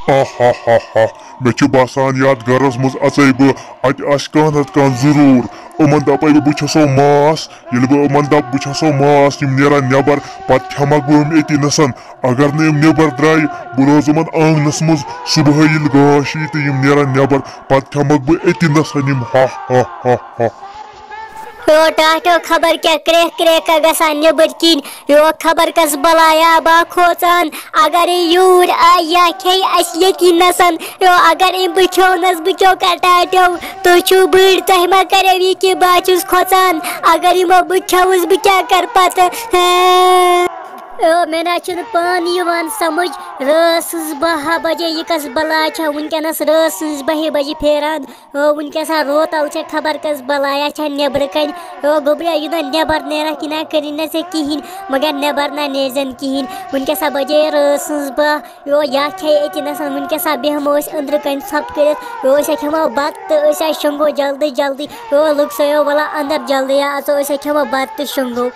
हा हा हा मे बसान याद गरस मज अचे बत कह जरूर अमन दपे बो मास ये बमन दप बो मास नेरान नबर पत खमक बह अति नसन अगर नम नबर द्राय बह रोज आंगनस मज सुबह ये गाश यी तो नेरान नबर पत खमक बह अति नसन हा हा हा हा यो टाटो खबर क्या क्रेक क्रेक गसान नबर किन यो खबर कस बलाया बा खोचान अगर यूर आया खे अस यकीन नसन यो अगर इन बचोनस बचो का टाटो तो छु बड़ तह मा करे वी कि बाचुस खोचान अगर इमो बचोस ब क्या कर पत मे ना पान समझ रस 12 बजे यह कस बला वनकस रस 12 बजे फेरान वनकस रोतल खबर कस बलाया नबर कन गोबरिया यह नबर नेरा कि ना कर से कहें मगर नबर ना नेजन कहें वनकस बजे रस 12 या खे अत नसन वनकस बेहमो अंदर कन सप कर खेमो बत तो शंगो जल्दी जल्दी लुक सो वला अंदर जल्दी अचो खेमो बत तो शंगो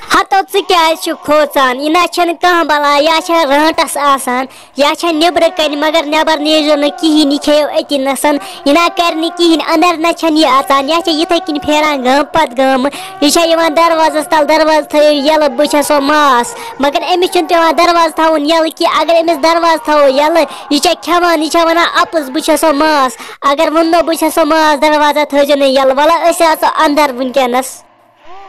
हतो क्या खोचान यह ना कह बला या राटस आसान या नबर कन मगर नबर नेजो न कहें यह खेो अति नसन यह ना कर कहें अंदर ना यह अचान यह इथे कन फेरान गम पत गम यह दरवाज तल दरवाज थो यल बो मास मगर अमिस पे दरवाज थवन यल कि अगर अमिस दरवाज थो यल यह खेवान यह वन अपुज बो मास अगर वो बो मास दरवाजा थो न यल वला आचो अंदर वनकस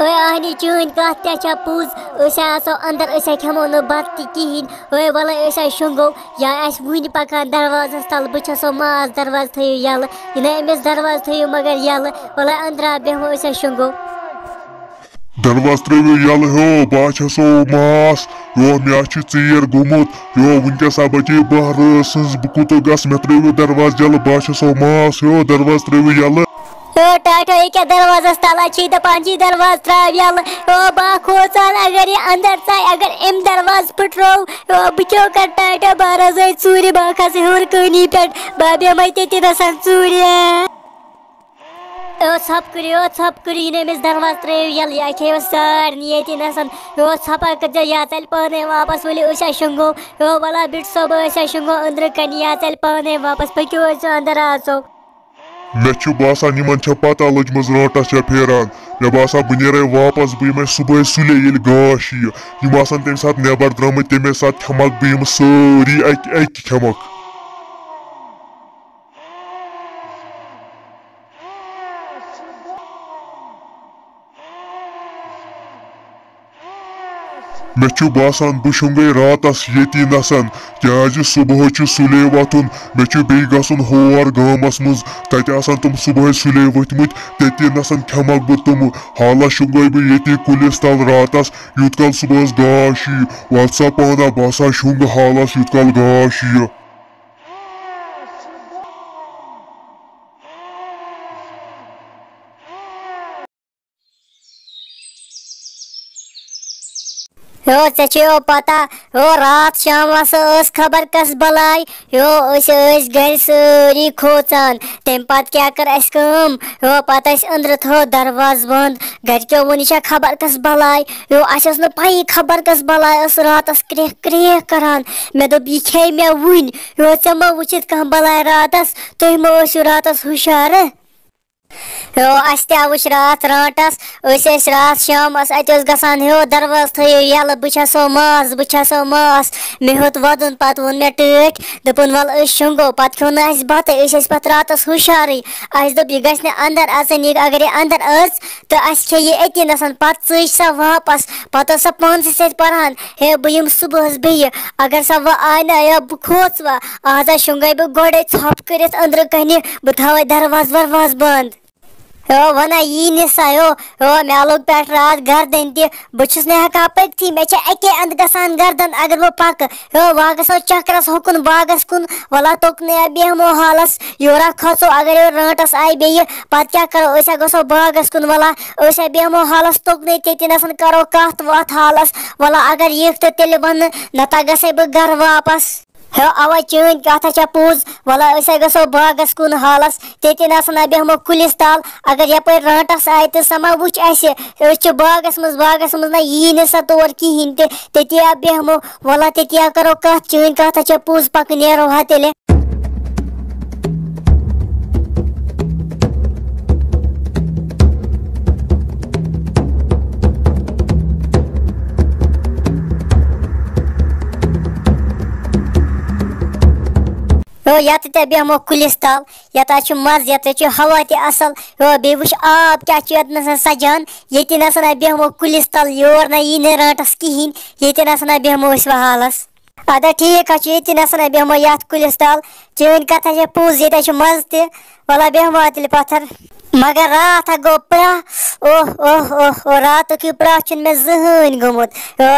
आहनी चीन कत पुज आसो अंदर खेमो न बत कहें वल शंगो या वन पकान दरवाजस तल बो मास दरवाज थो यल यह अमिस दरवाज थो मगर यल वल अंदर बेहमो शंगो दरवाज त्रो यल हो बो मास यो मे चीर गुमुत यो वनकस बचे बह रस बह कुत गस मे त्रो दरवाज यल बो मास यो दरवाज त्रो यल टाटो क्या दरवाजस तला दपान दरवाज त्राव यल बा खोचान अगर यह अंदर चाह अगर अम दरवाज पटरो बो कर टाटो बह रोज चूर बह खस हर कनी पे बह बेम ते नसान चूर छप कर अमिस दरवाज त्रो यल या खेव सारे ये नसन छपा कर या चल पाने वापस वली शंगो वला बिट सब शंगो अंदर कन या चल पाने वापस पक्यो अंदर आचो मे बसान इन पता लजम राटस फेरान मे बसान बह नीर वापस बह सुबह सुले ये गाश यम तम सात नबर द्रम तमे सात खमक बह सारी अक खमक मे बसान बह शुंगे रातस ये नसन क्या सुबह सुले वथुन मे बे गसन होर गामस मज तत तुम सुबह सुले वथमुत ते नसन खमक बह तुम हाला शुंगे बह ये कुलिस तल रातस यूत कल सुबह गाश वत्सा पाना बसा शुंग हालस यूत कल गाश यो पता रात शामस खबर कस बलाय घर सारी खोचान तम पत क्या कर पत अंदर थो दरवाज बंद गरक्यो वो यह खबर कस बलाय अस पी खबर कस बलाय रातस क्रेक क्रेक करान मे दोप यह खे मे वन ऐ मो वुचित कह बलाय रातस तुम मो रातस हुशार अस तवुच रात राटस रात शामस अत गसान दरवाज थो यल बो मास मे होत वदन पत वोन मे टक दोपन वल शंगो पत खो ना बत पत रातस हुशार अस दोप यह गि अंदर अचन अगर यह अंदर अच तो अस खे यह अति नसन पत चीज सा वापस पत सा पानस सत पान हे बह सुबह बे अगर सा वह आय ना या बह खोच वा आज शुंगे बह गोड़े छप कर अंदर कह बह थवे दरवाज वरवाज बंद वना यी निसा मे लोग पे रात गर्दन तस ना पकथी मे अके अंद गसान गर्दन अगर वो पक वह गो चक्रस होकुन बागस कुन वला तोकने बेहमो हालस योरा खसो अगर राटस आय बे पत क्या करो गो बागस कुन वला बेहमो हालस तोकने ते करो कत वत हालस वला अगर यह तो तेल वन नता गसे बह घर वापस हो अवै चैन कथा छ पोज वला ऐसे गसो बागस कुन हालस तेते नसन बेहमो कुलिस ताल अगर यपर राटस आय त समा वुच ऐसे छ बागस मज ना यी न स तोर किहिन तेते बेहमो वला तेते करो कथ चैन कथा छ पोज पक नेरो हातेले यत ते बेहमो कुलिस तल यता मज यत हवा ते असल बे वुच आब क्या नसन सजान ये नसन बेहमो कुलिस तल योर ना यी राटस किहिन ये नसन बेहमो हालस अदा ठीक ये नसन बेहमो यत कुलिस तल चैन कथा पोज ये मज ते वला बेहमो तिल पत्थर मगर रात गो प्रा ओह ओह ओह रात की प्रा मे जहन गोमुत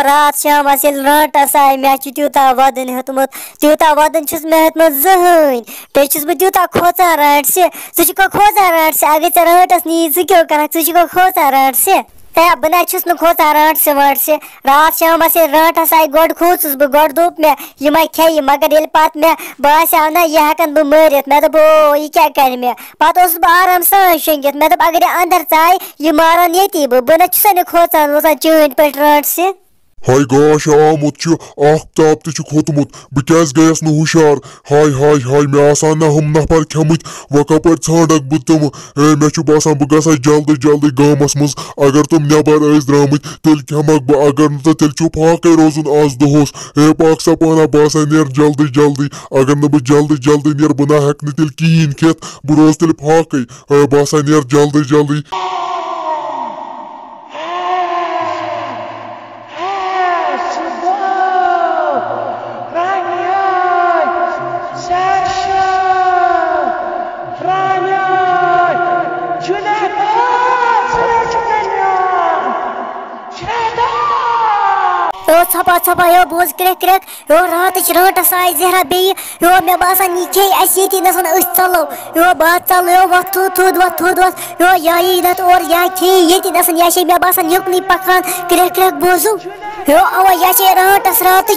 रात शाम राटस आय मे त्यूता वदन हेतमुत त्यूता वदन मे हेतमुत जहन पे बह त्यूता खोचा राट से खोचा राट से अगर ऐ राटस नी क्यों कर खोचा राट से बह ना खोचा राट से वाट से रात शाम राटस आय गोड खोचुस बह गोड दोप मे यम खे मगर ये पत मे बास्याव ना यह हेकन बह मरित मे दोप ओ यह क्या कर मे पत बह आराम सान शंगित मे दोप अगर अंदर चाय यह मारान ये बह ना खोचान वोचान चैन पे राट से हाय गाश आमुत आफ्ताब ते खोतमुत बह क्या गयस न हुशार हाय हाय हाय मे आसान ना हम नफर खेमुत व कपर छाड़क बह तुम मे बासान बह गसा जल्दी जल्दी गामस मज अगर तुम नबर द्रामुत तेल खेमक बह अगर नो तेल फाके रोजुन आज दोहस पाक सपाना बासान नेर जल्दी जल्दी अगर न बह जल्दी जल्दी नेर बह ना हेक तेल कहें खेत बह रोज तेल फाके बासान नेर जल्दी जल्दी छपा छपा बोज क्रैक क्रैक रात राटस आय जहरा बे मे बासान यह खे ये नसन चलो बह चल वत थोद वत थोद वत यही नत और यह खे ये नसन यह मे बासान युकन पकान क्रैक क्रैक बोजू अवा यह राटस रात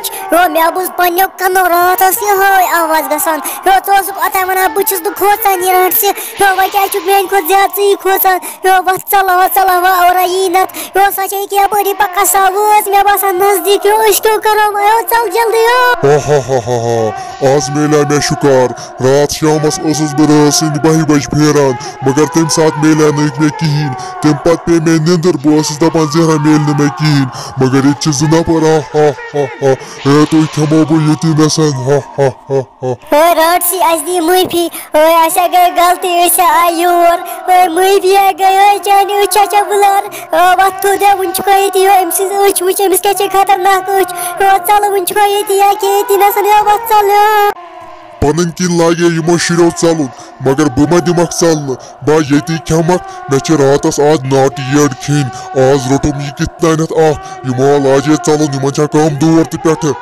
मे बोज पनो कनो रातस ये आवाज गसान अत वन बहुत खोचान यह राट से वे क्या मेन खुद ज्यादा खोचान वत चल और यी नत सा यपरी पका सावज मे बासान नजदीक क्यों करो चल जल्दी आज मिला मे शुकार रात शामस बह रात बह बज फेरान मगर तम सात मिला मे कहें तम पत पे मे निंदर बह दपान जहरा मिल मे कहें मगर ये ज नफर तुम खेमो बह ये नसन राट सी दी माफी गई गलती आय योर माफी गई चान अचा बुलार वत दे वन ये अम्स वुच अम्स क्या खतरनाक चल वन ये नसन वत चल पन किन लागे यमो शुरो चलन मगर बह दिमक चलन बह ये खेमक मे रातस आज नाटी येड खेन आज रोटुम यह कित यमो लाजे चलन इन कम दूर पे।